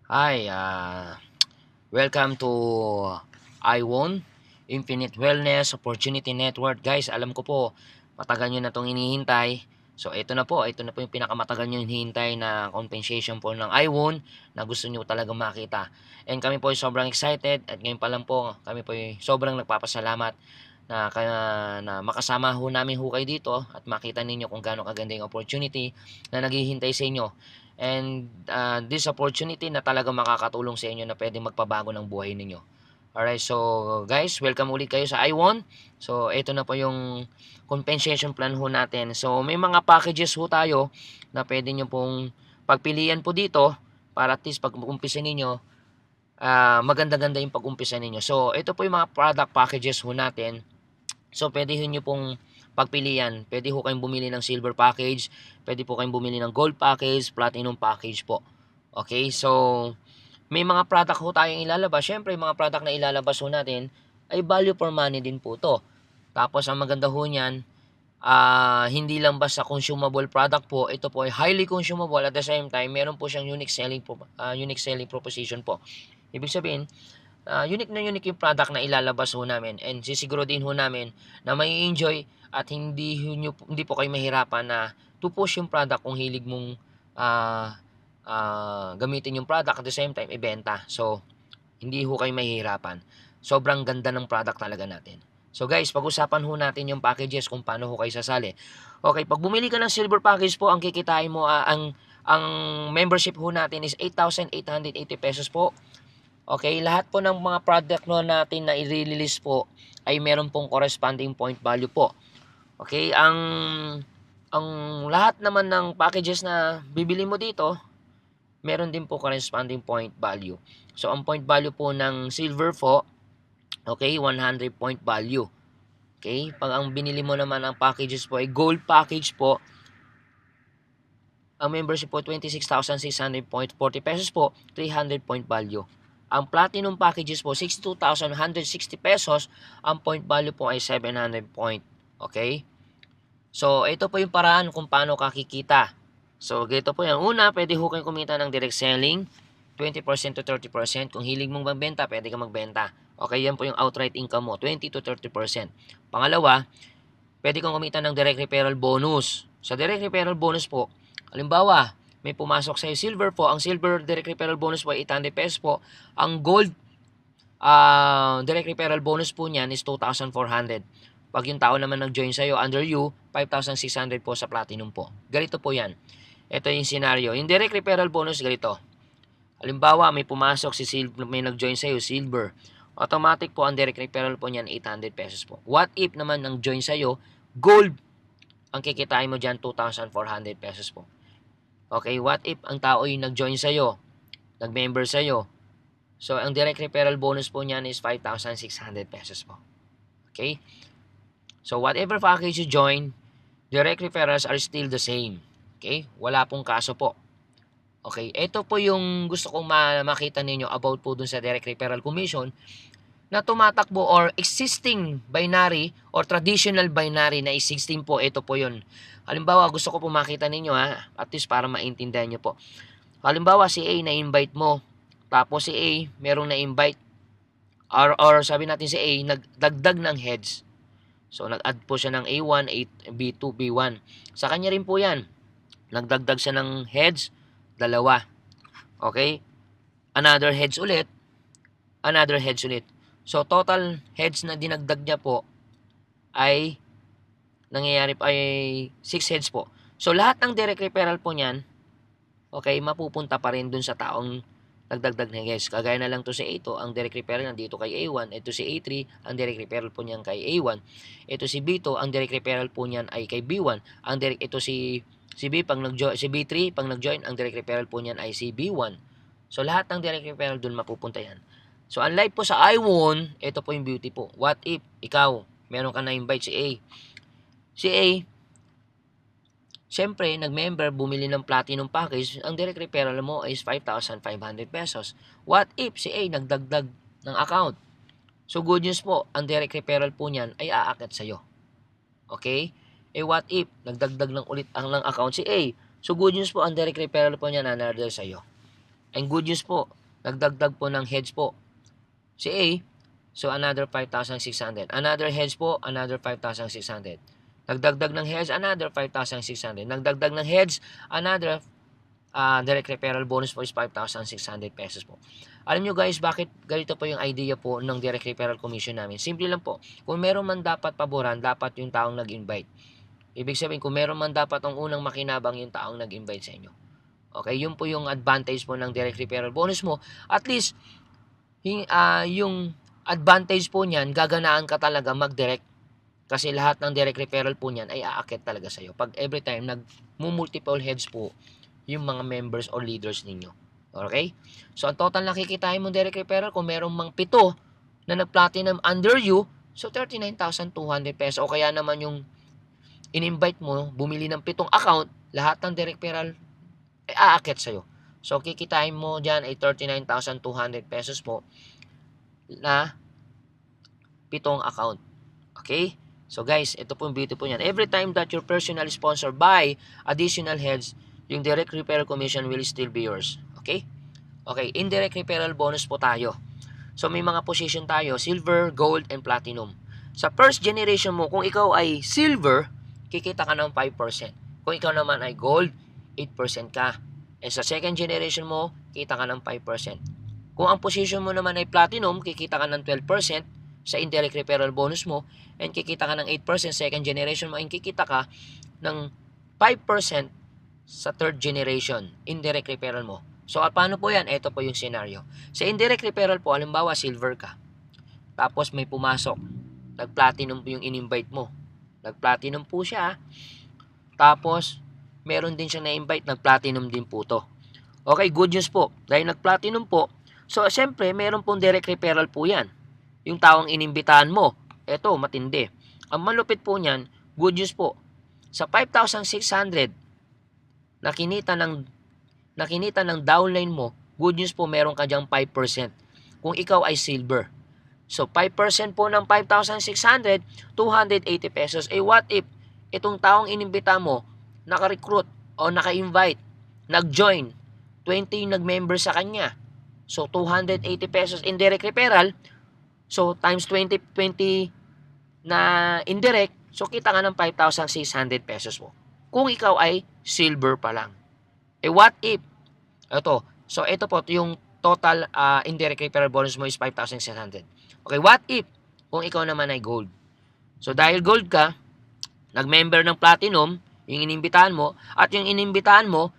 Hi, welcome to iWon Infinite Wellness Opportunity Network. Guys, alam ko po, matagal nyo na itong hinihintay. So, ito na po yung pinakamatagal nyo hinihintay na compensation po ng iWon na gusto nyo talaga makita. And kami po ay sobrang excited at ngayon pa lang po, kami po ay sobrang nagpapasalamat na makasama ho namin ho kayo dito at makita ninyo kung gaano kaganda yung opportunity na naghihintay sa inyo. And this opportunity na talaga makakatulong sa inyo na pwedeng magpabago ng buhay ninyo. Alright, so guys, welcome ulit kayo sa iWon. So ito na po yung compensation plan ho natin. So may mga packages ho tayo na pwede nyo pong pagpilian po dito para at least pag-umpisa ninyo, maganda-ganda yung pag-umpisa ninyo. So ito po yung mga product packages ho natin. So, pwede nyo pong pagpilian. Pwede ho kayong bumili ng silver package, pwede po kayong bumili ng gold package, platinum package po. Okay, so may mga product ho tayong ilalabas. Siyempre, yung mga product na ilalabas ho natin ay value for money din po to. Tapos, ang maganda ho niyan, hindi lang basta consumable product po, ito po ay highly consumable at the same time, meron po siyang unique selling proposition po. Ibig sabihin, unique yung product na ilalabas ho namin and sisiguro din ho namin na may enjoy at hindi po kayo mahirapan na to push yung product kung hilig mong gamitin yung product at the same time ibenta. So, hindi ho kayo mahihirapan. Sobrang ganda ng product talaga natin. So guys, pag-usapan ho natin yung packages kung paano ho kayo sasali. Okay, pag bumili ka ng silver package po, ang kikitain mo, ang membership ho natin is 8,880 pesos po. Okay, lahat po ng mga product no natin na i-release po ay meron pong corresponding point value po. Okay, ang lahat naman ng packages na bibili mo dito, meron din po corresponding point value. So ang point value po ng silver po, okay, 100 point value. Okay, pag ang binili mo naman ang packages po ay gold package po, ang membership po 26,640 pesos po, 300 point value. Ang platinum packages po 62,160 pesos, ang point value po ay 700 point. Okay? So, ito po yung paraan kung paano kakikita. So, ganito po yan. Una, pwede ho kayong kumita ng direct selling, 20% to 30%. Kung hilig mong magbenta, pwede ka magbenta. Okay, yan po yung outright income mo, 20 to 30%. Pangalawa, pwede kang kumita ng direct referral bonus. Sa direct referral bonus po, halimbawa, may pumasok sa'yo silver po, ang silver direct referral bonus po ay 800 pesos po. Ang gold direct referral bonus po niyan is 2,400. Pag yung tao naman nag-join sa'yo under you, 5,600 po sa platinum po. Ganito po yan. Ito yung scenario. Yung direct referral bonus, ganito. Halimbawa, may pumasok may nag-join sa'yo, silver. Automatic po ang direct referral po niyan 800 pesos po. What if naman nag-join sa'yo, gold? Ang kikitain mo dyan 2,400 pesos po. Okay, what if ang tao yung nag-join sa'yo, nag-member sa'yo? So, ang direct referral bonus po niyan is 5,600 pesos po. Okay? So, whatever package you join, direct referrals are still the same. Okay? Wala pong kaso po. Okay, ito po yung gusto kong makita ninyo about po dun sa direct referral commission na tumatakbo or existing binary or traditional binary na is 16 po. Ito po yun. Halimbawa, gusto ko po makita ninyo at least para maintindihan nyo po. Halimbawa, si A na-invite mo, tapos si A merong na-invite or sabi natin si A nagdagdag ng heads. So, nag-add po siya ng A1, B2, B1. Sa kanya rin po yan. Nagdagdag siya ng heads, dalawa. Okay? Another heads ulit. Another heads ulit. So, total heads na dinagdag niya po ay nangyayari pa ay 6 heads po. So, lahat ng direct referral po niyan, okay, mapupunta pa rin dun sa taong nagdagdag ng heads. Kagaya na lang to si A2, ang direct referral nandito kay A1. Ito si A3, ang direct referral po niyan kay A1. Ito si B2, ang direct referral po niyan ay kay B1. Ito si B pag nag-join, si B3 pag nag-join, ang direct referral po niyan ay si B1. So lahat ng direct referral dun mapupunta yan. So unlike po sa iWon, ito po yung beauty po. What if ikaw, meron ka na invite si A. Si A, siyempre, nag-member, bumili ng platinum package, ang direct referral mo is 5,500 pesos. What if si A nagdagdag ng account? So good news po, ang direct referral po niyan ay aakit sa'yo. Okay? What if nagdagdag lang ulit ang account si A? So good news po, ang direct referral po niyan another sa'yo. And good news po, nagdagdag po ng heads po si A. So, another 5,600. Another heads po, another 5,600. Nagdagdag ng heads, another 5,600. Nagdagdag ng heads, another direct referral bonus po is 5,600 pesos po. Alam nyo guys, bakit ganito po yung idea po ng direct referral commission namin? Simple lang po. Kung meron man dapat paboran, dapat yung taong nag-invite. Ibig sabihin, kung meron man dapat ang unang makinabang yung taong nag-invite sa inyo. Okay, yun po yung advantage po ng direct referral bonus mo. At least, yung advantage po niyan, gaganaan ka talaga mag-direct. Kasi lahat ng direct referral po niyan ay aakit talaga sa'yo. Pag every time nag-multiple heads po yung mga members or leaders ninyo. Okay? So, ang total nakikitain mo direct referral, kung merong mang 7 na nag-platinum under you, so 39,200 pesos. O kaya naman yung in-invite mo, bumili ng 7 account, lahat ng direct referral ay aakit sa'yo. So, kikitain mo dyan ay 39,200 pesos po na 7 account. Okay? So, guys, ito po yung beauty po yan. Every time that your personal sponsor buy additional heads, yung direct referral commission will still be yours. Okay? Okay, indirect referral bonus po tayo. So, may mga position tayo, silver, gold, and platinum. Sa first generation mo, kung ikaw ay silver, kikita ka ng 5%. Kung ikaw naman ay gold, 8% ka. And sa second generation mo, kita ka ng 5%. Kung ang position mo naman ay platinum, kikita ka ng 12% sa indirect referral bonus mo, and kikita ka ng 8%, second generation mo, and kikita ka ng 5% sa third generation, indirect referral mo. So, paano po yan? Ito po yung scenario. Sa indirect referral po, halimbawa, silver ka. Tapos may pumasok. Nag-platinum po yung in-invite mo. Nag-platinum po siya. Tapos, meron din siyang na-invite, nag-platinum din po to. Okay, good news po. Dahil nag-platinum po, so, siyempre, meron pong direct referral po yan. Yung taong inimbitahan mo. Ito, matindi. Ang malupit po niyan, good news po. Sa 5,600 nakinita ng downline mo, good news po, meron ka dyang 5% kung ikaw ay silver. So, 5% po ng 5,600, 280 pesos. Eh, what if itong taong inimbita mo, naka-recruit o naka-invite, nag-join, 20 yung nag-member sa kanya. So, 280 pesos indirect referral. So, times 20 na indirect, so kita ka ng 5,600 pesos po. Kung ikaw ay silver pa lang. Eh, what if? Ito. So, ito po, yung total indirect referral bonus mo is 5,600. Okay, what if? Kung ikaw naman ay gold. So, dahil gold ka, nag-member ng platinum, yung inimbitahan mo, at yung inimbitahan mo,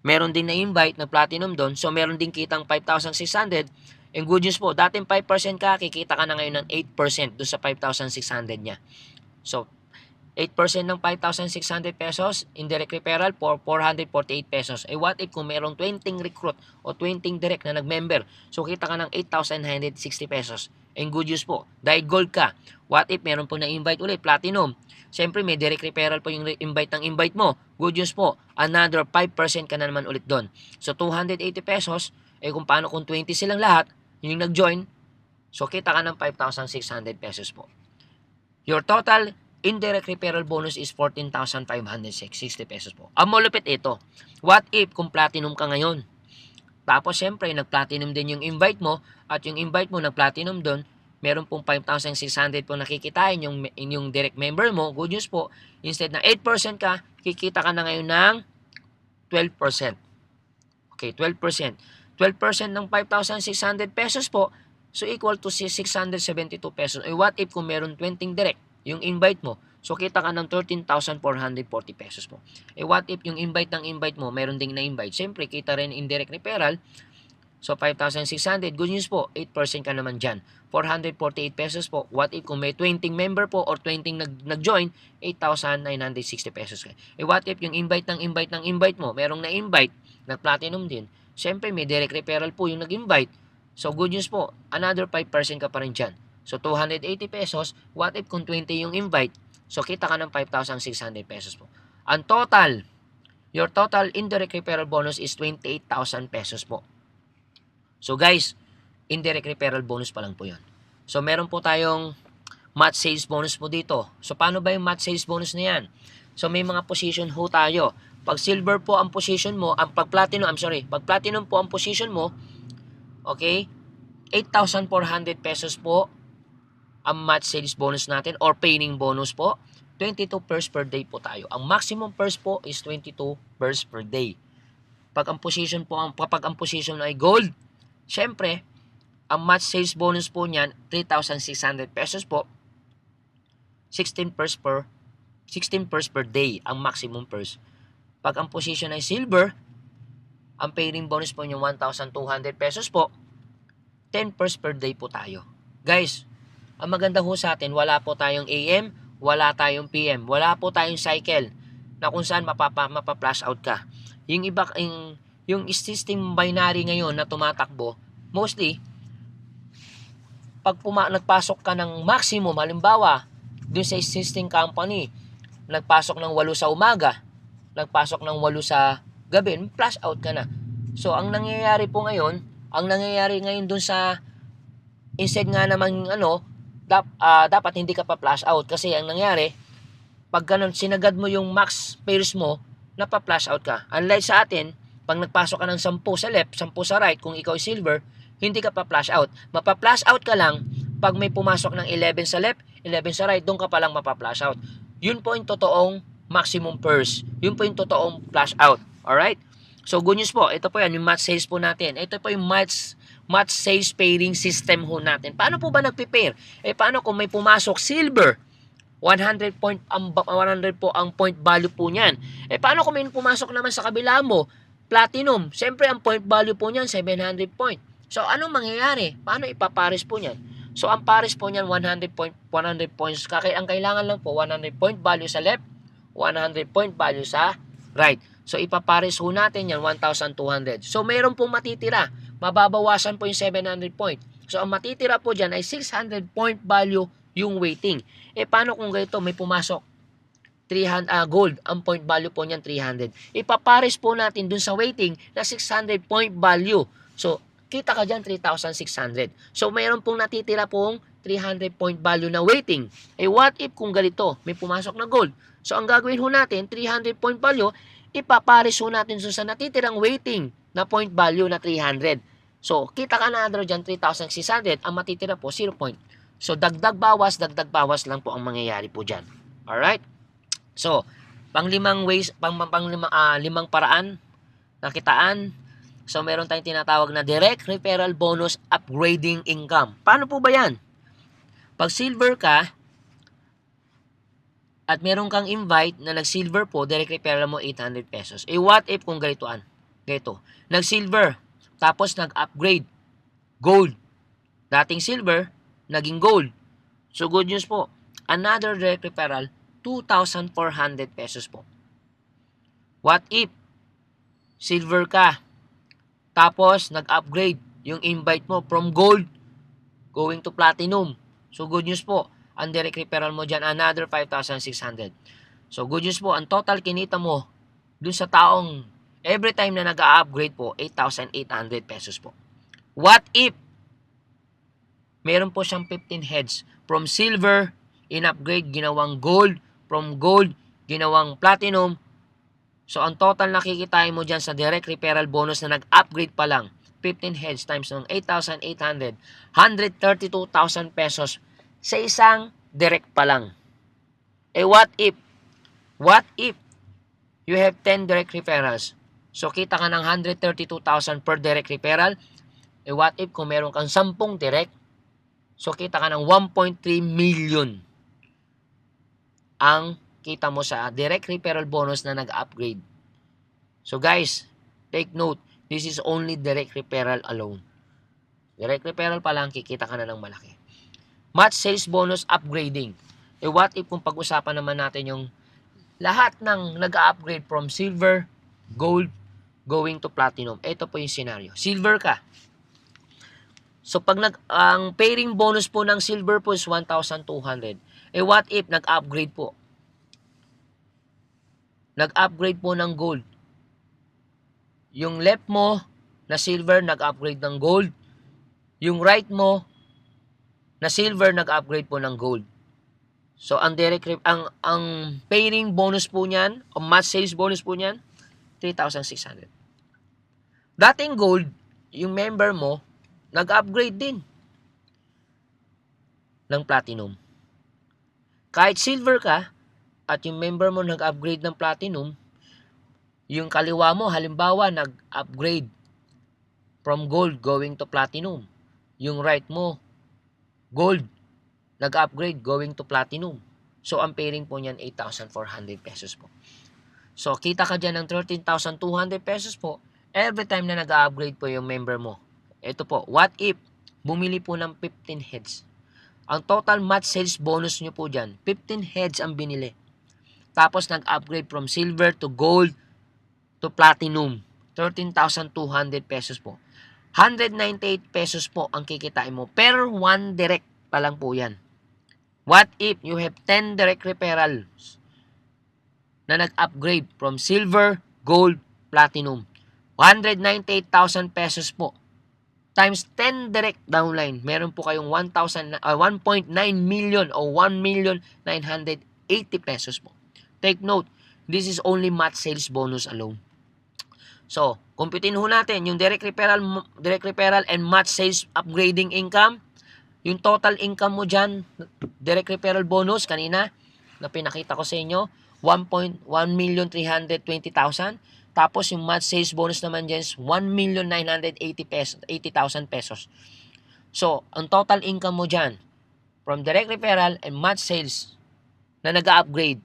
meron din na-invite na platinum doon, so meron din kitang 5,600. And good news po, dating 5% ka, kikita ka na ngayon ng 8% doon sa 5,600 niya. So, 8% ng 5,600 pesos, indirect referral for 448 pesos. Eh, what if kung merong 20 recruit o 20 direct na nag-member? So, kita ka ng 8,960 pesos. And good news po, dahil gold ka, what if meron po na-invite ulit, platinum? Siyempre, may direct referral po yung invite ng invite mo. Good news po, another 5% ka na naman ulit doon. So, 280 pesos, eh kung paano kung 20 silang lahat, yung nag-join, so kita ka ng 5,600 pesos po. Your total indirect referral bonus is 14,560 pesos po. Ang malupit ito. What if kung platinum ka ngayon? Tapos syempre, nag-platinum din yung invite mo at yung invite mo nag-platinum doon, meron pong 5,600 po nakikitain yung direct member mo. Good news po, instead na 8% ka, kikita ka na ngayon ng 12%. Okay, 12%. 12% ng 5,600 pesos po, so equal to 672 pesos. Eh, what if kung meron 20 direct yung invite mo, so kita ka ng 13,440 pesos po. Eh, what if yung invite ng invite mo, meron ding na-invite, siyempre kita rin indirect referral, so 5,600, good news po, 8% ka naman dyan, 448 pesos po. What if kung may 20 member po or 20 nag-join, 8,960 pesos ka. Eh, what if yung invite ng invite mo, merong na-invite, nag-platinum din, siyempre may direct referral po yung nag-invite, so good news po, another 5% ka pa rin dyan. So, 280 pesos. What if kung 20 yung invite? So, kita ka ng 5,600 pesos po. Ang total, your total indirect referral bonus is 28,000 pesos po. So, guys, indirect referral bonus pa lang po yun. So, meron po tayong match sales bonus po dito. So, paano ba yung match sales bonus na yan? So, may mga position ho tayo. Pag silver po ang position mo, pag platinum po ang position mo, okay, 8,400 pesos po ang match sales bonus natin or paying bonus po. 22 pairs per day po tayo. Ang maximum pairs po is 22 pairs per day. Kapag ang position ay gold, syempre, ang match sales bonus po niyan 3,600 pesos po. 16 pairs per day ang maximum pairs. Pag ang position ay silver, ang paying bonus po niyo 1,200 pesos po. 10 pairs per day po tayo. Guys, ang maganda ho sa atin, wala po tayong AM, wala tayong PM, wala po tayong cycle na kung saan mapa-flash out ka. Yung iba, yung system binary ngayon na tumatakbo, mostly, pag nagpasok ka ng maximum, halimbawa, dun sa existing company, nagpasok ng 8 sa umaga, nagpasok ng 8 sa gabi, flash out ka na. So, ang nangyayari ngayon dun sa, instead nga naman, dapat hindi ka pa flash out kasi ang nangyari, pag ganun, sinagad mo yung max pairs mo, napa-flash out ka. Unlike sa atin, pag nagpasok ka ng 10 sa left, 10 sa right, kung ikaw ay silver, hindi ka pa flash out. Mapa-flash out ka lang pag may pumasok ng 11 sa left, 11 sa right, doon ka pa lang mapa-flash out. Yun po yung totoong maximum pairs. Yun po yung totoong flash out. Alright? So, good news po. Ito po yan, yung match sales po natin. Ito po yung match sales pairing system ho natin. Paano po ba nagpe-pair? Paano kung may pumasok silver? 100 po ang point value po niyan. Paano kung may pumasok naman sa kabila mo? Platinum. Siyempre, ang point value po niyan, 700 point. So, anong mangyayari? Paano ipapares po niyan? So, ang pares po niyan, 100 points. Ang kailangan lang po, 100 point value sa left, 100 point value sa right. So, ipapares ho natin yan, 1,200. So, mayroon pong matitira. Mababawasan po yung 700 point. So, ang matitira po dyan ay 600 point value yung weighting. Paano kung ganito, may pumasok 300 gold, ang point value po niyan 300. Ipapares po natin dun sa weighting na 600 point value. So, kita ka dyan 3,600. So, mayroon pong natitira pong 300 point value na weighting. What if kung ganito, may pumasok na gold? So, ang gagawin ho natin, 300 point value, ipapares ho natin sa natitirang weighting na point value na 300. So, kita ka na dyan 3,600. Ang matitira po, 0 point. So, dagdag bawas lang po ang mangyayari po dyan. Alright? So, limang paraan na kitaan. So, meron tayong tinatawag na direct referral bonus upgrading income. Paano po ba yan? Pag silver ka, at meron kang invite na nag-silver po, direct referral mo 800 pesos. What if kung ganitoan? Ganito. Nag-silver, tapos nag-upgrade. Gold. Dating silver, naging gold. So, good news po. Another direct referral, 2,400 pesos po. What if silver ka, tapos nag-upgrade yung invite mo from gold going to platinum. So, good news po. Ang direct referral mo dyan, another 5,600. So, good news po. Ang total kinita mo dun sa taong every time na nag-upgrade po, 8,800 pesos po. What if meron po siyang 15 heads from silver, in-upgrade, ginawang gold, from gold, ginawang platinum. So, ang total nakikitain mo dyan sa direct referral bonus na nag-upgrade pa lang, 15 heads times ng 8,800, 132,000 pesos sa isang direct pa lang. What if you have 10 direct referrals? So, kita ka ng 132,000 per direct referral. What if kung meron kang 10 direct? So, kita ka ng 1.3 million ang kita mo sa direct referral bonus na nag-upgrade. So, guys, take note, this is only direct referral alone. Direct referral pa lang, kikita ka na ng malaki. Match sales bonus upgrading. What if kung pag-usapan naman natin yung lahat ng nag-upgrade from silver, gold, going to platinum. Ito po yung scenario. Silver ka. So, pag ang pairing bonus po ng silver po is 1,200. What if nag-upgrade po? Nag-upgrade po ng gold. Yung left mo na silver, nag-upgrade ng gold. Yung right mo na silver, nag-upgrade po ng gold. So, ang pairing bonus po niyan, o match sales bonus po niyan, 3,600. Dating gold, yung member mo, nag-upgrade din ng platinum. Kahit silver ka, at yung member mo nag-upgrade ng platinum, yung kaliwa mo, halimbawa, nag-upgrade from gold going to platinum. Yung right mo, gold, nag-upgrade going to platinum. So, ang pairing po niyan, 8,400 pesos po. So, kita ka dyan ng 13,200 pesos po every time na nag-upgrade po yung member mo. Ito po, what if bumili po ng 15 heads? Ang total match sales bonus nyo po dyan, 15 heads ang binili. Tapos, nag-upgrade from silver to gold to platinum. 13,200 pesos po. 198 pesos po ang kikitain mo. Per 1 direct pa lang po yan. What if you have 10 direct referrals na nag-upgrade from silver, gold, platinum? 198,000 pesos po. Times 10 direct downline. Meron po kayong 1.9 million o 1,980,000 pesos po. Take note, this is only match sales bonus alone. So, kumpitin ho natin yung direct referral and match sales upgrading income. Yung total income mo dyan, direct referral bonus kanina, na pinakita ko sa inyo, 1,320,000. Tapos yung match sales bonus naman dyan is 1,980,000 pesos. So, ang total income mo dyan, from direct referral and match sales na nag-upgrade,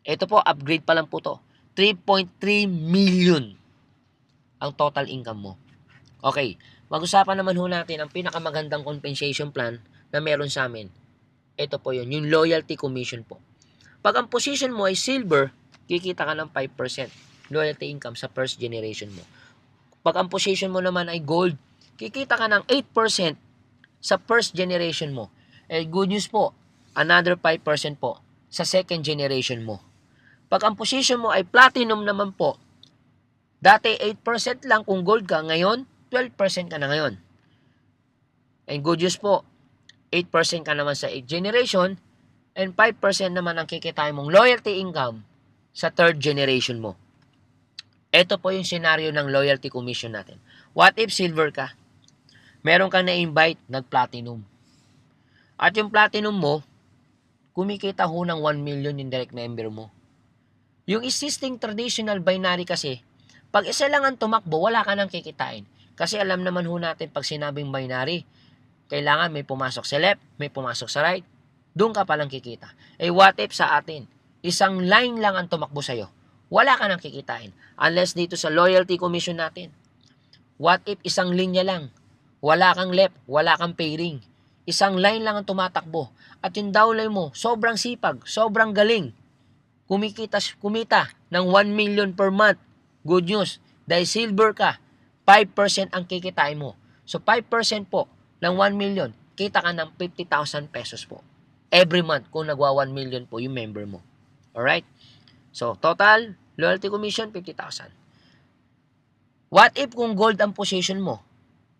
ito po, upgrade pa lang po to, 3.3 million ang total income mo. Okay, mag-usapan naman ho natin ang pinakamagandang compensation plan na meron sa amin. Ito po yun, yung loyalty commission po. Pag ang position mo ay silver, kikita ka ng 5% loyalty income sa first generation mo. Pag ang position mo naman ay gold, kikita ka ng 8% sa first generation mo. Eh, good news po, another 5% po sa second generation mo. Pag ang position mo ay platinum naman po, dati 8% lang kung gold ka, ngayon 12% ka na ngayon. And good news po, 8% ka naman sa 8th generation and 5% naman ang kikitain mong loyalty income sa 3rd generation mo. Ito po yung scenario ng loyalty commission natin. What if silver ka? Meron kang na-invite, nag-platinum. At yung platinum mo, kumikita ho ng 1 million yung direct member mo. Yung existing traditional binary kasi, pag isa lang ang tumakbo, wala ka nang kikitain. Kasi alam naman ho natin pag sinabing binary, kailangan may pumasok sa left, may pumasok sa right, doon ka palang kikita. Eh what if sa atin, isang line lang ang tumakbo sa'yo, wala ka nang kikitain. Unless dito sa loyalty commission natin. What if isang linya lang, wala kang left, wala kang pairing. Isang line lang ang tumatakbo. At yung downline mo, sobrang sipag, sobrang galing. Kumita ng 1 million per month. Good news, dahil silver ka, 5% ang kikitain mo. So 5% po ng 1 million, kita ka ng 50,000 pesos po. Every month kung nagwa 1 million po yung member mo. Alright? So total, loyalty commission, 50,000. What if kung gold ang position mo?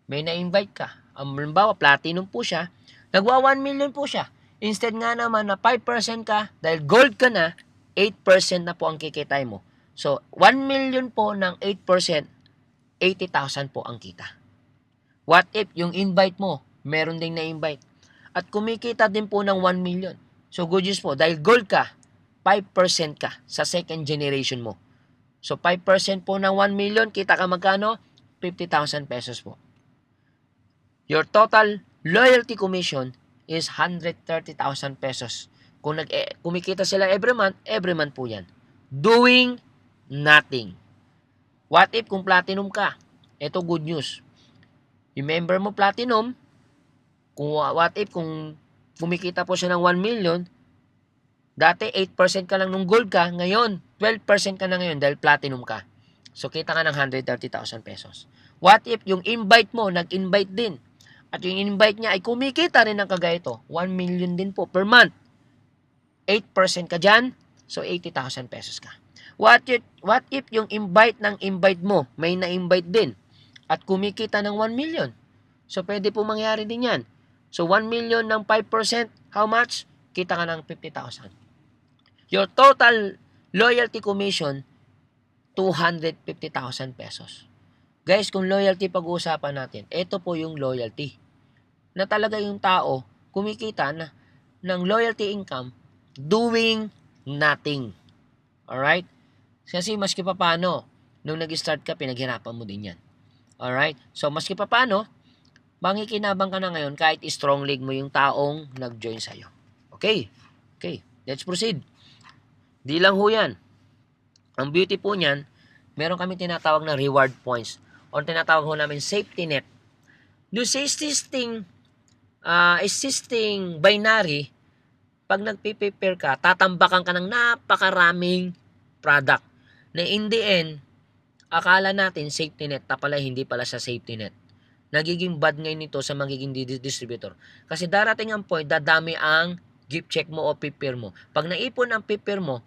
May na-invite ka. Halimbawa, platinum po siya. Nagwa 1 million po siya. Instead nga naman na 5% ka, dahil gold ka na, 8% na po ang kikitay mo. So, 1 million po ng 8%, 80,000 po ang kita. What if yung invite mo, meron ding na-invite, at kumikita din po ng 1 million. So, good news po, dahil gold ka, 5% ka sa second generation mo. So, 5% po ng 1 million, kita ka magkano? 50,000 pesos po. Your total loyalty commission is 130,000 pesos. Kung kumikita sila every month po yan. Doing nothing. What if kung platinum ka? Ito good news. Yung member mo platinum, what if kung kumikita po siya ng 1 million, dati 8% ka lang nung gold ka, ngayon 12% ka na ngayon dahil platinum ka. So kita ka ng 130,000 pesos. What if yung invite mo, nag-invite din, at yung invite niya ay kumikita rin ng kagaya ito, 1 million din po per month. 8% ka dyan, so 80,000 pesos ka. What if yung invite ng invite mo, may na-invite din, at kumikita ng 1 million? So, pwede po mangyari din yan. So, 1 million ng 5%, how much? Kita ka ng 50,000. Your total loyalty commission 250,000 pesos. Guys, kung loyalty pag-uusapan natin, ito po yung loyalty. Na talaga yung tao kumikita na ng loyalty income doing nothing. Alright? Kasi maski pa paano, nung nag-start ka, pinaghirapan mo din yan. Alright? So, maski pa paano, mangikinabang ka na ngayon kahit strong leg mo yung taong nag-join sa'yo. Okay? Okay. Let's proceed. Di lang ho yan. Ang beauty po niyan, meron kami tinatawag na reward points o tinatawag ho namin safety net. Doon sa existing binary, pag nagpiprepare ka, tatambakan ka ng napakaraming product na in the end, akala natin safety net, pala hindi pala sa safety net. Nagiging bad ngayon nito sa magiging distributor. Kasi darating ang point, dadami ang gift check mo o prepare mo. Pag naipon ang prepare mo,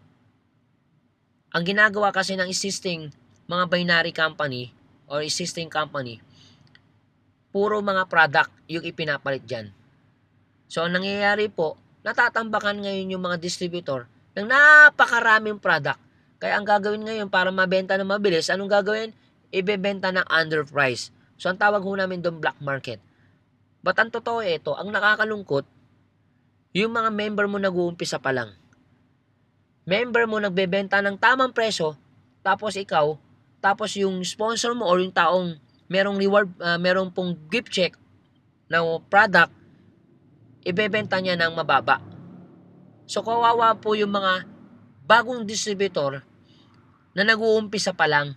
ang ginagawa kasi ng existing mga binary company or existing company, puro mga product yung ipinapalit dyan. So, ang nangyayari po, natatambakan ngayon yung mga distributor ng napakaraming product. Kaya ang gagawin ngayon para mabenta na mabilis, anong gagawin? Ibebenta ng underprice. So, ang tawag ho namin doon black market. But ang totoo ito, ang nakakalungkot, yung mga member mo nag-uumpisa pa lang. Member mo nagbebenta ng tamang presyo, tapos ikaw, tapos yung sponsor mo or yung taong merong reward, merong pong gift check na product, ibebenta niya ng mababa. So, kawawa po yung mga bagong distributor na nag-uumpisa pa lang,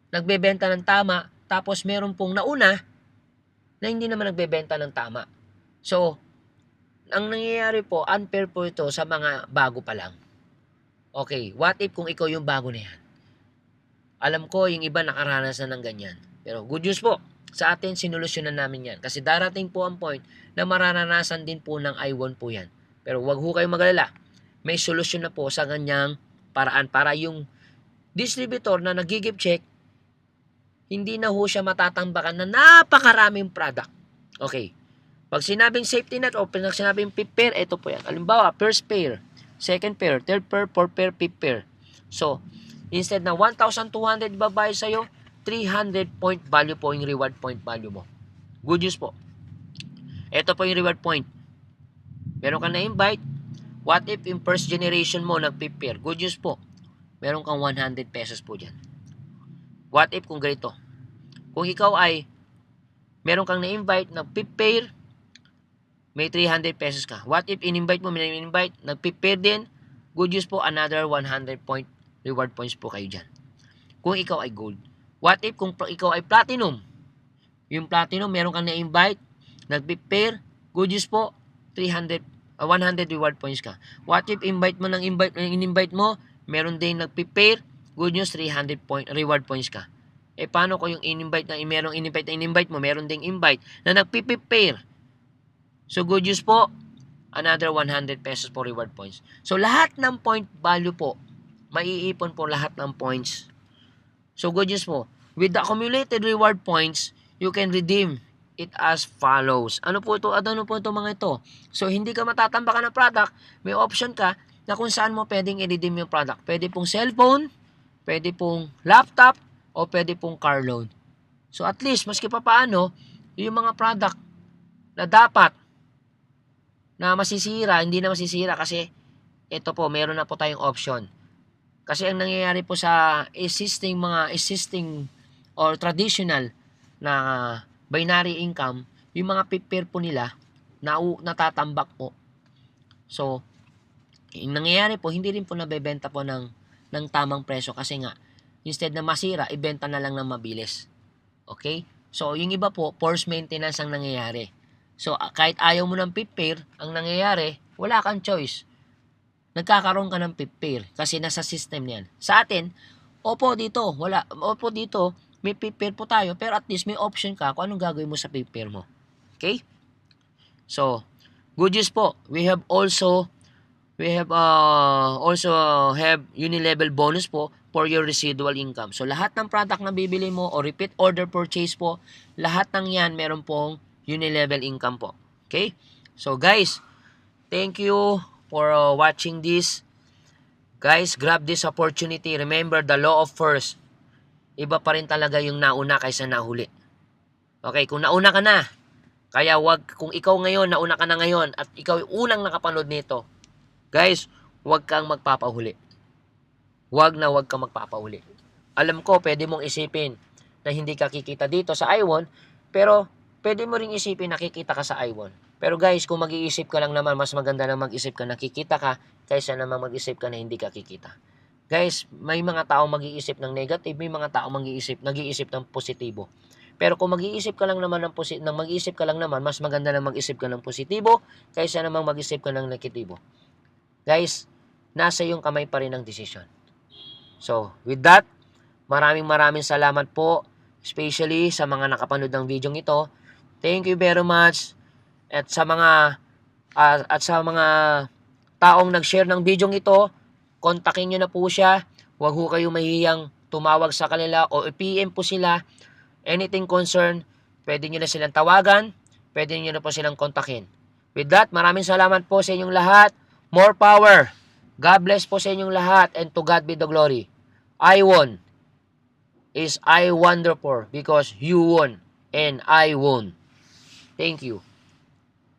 nagbebenta ng tama, tapos meron pong nauna na hindi naman nagbebenta ng tama. So, ang nangyayari po, unfair po ito sa mga bago pa lang. Okay, what if kung ikaw yung bago na yan? Alam ko, yung iba nakaranas na ng ganyan. Pero good news po, sa atin, sinulusyonan namin yan. Kasi darating po ang point na mararanasan din po ng I1 po yan. Pero wag ho kayong magalala. May solusyon na po sa ganyang paraan para yung distributor na nag-give check, hindi na ho siya matatambakan na napakaraming product. Okay. Pag sinabing safety net o pag sinabing fifth pair, ito po yan. Halimbawa, first pair, second pair, third pair, fourth pair, fifth pair. So, instead na 1,200 babayad sa'yo, 300 point value po yung reward point value mo. Good news po. Ito po yung reward point. Meron kang na-invite. What if yung first generation mo nag-prepare? Good news po. Meron kang 100 pesos po dyan. What if kung ganito? Kung ikaw ay meron kang na-invite, nag-prepare, may 300 pesos ka. What if in-invite mo, may in-invite, nag-prepare din, good news po, another 100 point reward points po kayo dyan. Kung ikaw ay gold. What if kung ikaw ay platinum? Yung platinum, meron kang na-invite, nag-prepare, good news po, 100 reward points ka. What if in-invite mo, meron din nag-prepare, good news, 300 reward points ka. Eh, paano ko yung in-invite na merong in-invite mo, meron ding invite na nag-prepare? So, good news po, another 100 pesos po reward points. So, lahat ng point value po, maiipon po lahat ng points. So, good news po, with the accumulated reward points, you can redeem it as follows. Ano po ito? Ano po ito mga ito? So, hindi ka matatambakan ng product, may option ka na kung saan mo pwedeng i-redeem yung product. Pwede pong cellphone, pwede pong laptop, o pwede pong car loan. So, at least, maski pa paano, yung mga product na dapat na masisira, hindi na masisira kasi ito po, meron na po tayong option. Kasi ang nangyayari po sa existing or traditional na binary income, yung mga prepare po nila natatambak po. So, yung nangyayari po, hindi rin po nabebenta po ng tamang presyo kasi nga, instead na masira, ibenta na lang ng mabilis. Okay? So, yung iba po, force maintenance ang nangyayari. So, kahit ayaw mo ng prepare, ang nangyayari, wala kang choice. Nagkakaroon ka ng prepare kasi nasa system niyan. Sa atin, opo dito, may prepare po tayo, pero at least may option ka kung anong gagawin mo sa prepare mo. Okay? So, good news po. We also have unilevel bonus po for your residual income. So, lahat ng product na bibili mo o repeat order purchase po, lahat ng yan meron pong unilevel income po. Okay? So, guys, thank you for watching this. Guys, grab this opportunity. Remember the law of first. Iba pa rin talaga yung nauna kaysa nahuli. Okay, kung nauna ka na, kaya kung ikaw ngayon, nauna ka na ngayon, at ikaw yung unang nakapanood nito, guys, wag kang magpapahuli. Wag kang magpapahuli. Alam ko, pwede mong isipin na hindi ka kikita dito sa I1, pero pwede mo ring isipin na kikita ka sa I1. Pero guys, kung mag-iisip ka lang naman, mas maganda na mag-isip ka na kikita ka, kaysa naman mag-isip ka na hindi ka kikita. Guys, may mga tao mag-iisip ng negative, may mga tao nag-iisip ng positibo. Pero kung mag-iisip ka lang naman mag-iisip ka lang naman, mas maganda na mag-isip ka ng positibo kaysa namang mag-isip ka ng negatibo. Guys, nasa iyong kamay pa rin ang desisyon. So, with that, maraming salamat po, especially sa mga nakapanood ng video ito. Thank you very much. At sa mga taong nag-share ng video ito, kontakin nyo na po siya. Huwag ho kayo mahihiyang tumawag sa kanila o i-PM po sila. Anything concern, pwede nyo na silang tawagan, pwede nyo na po silang kontakin. With that, maraming salamat po sa inyong lahat. More power. God bless po sa inyong lahat, and to God be the glory. I won is I wonderful because you won and I won. Thank you.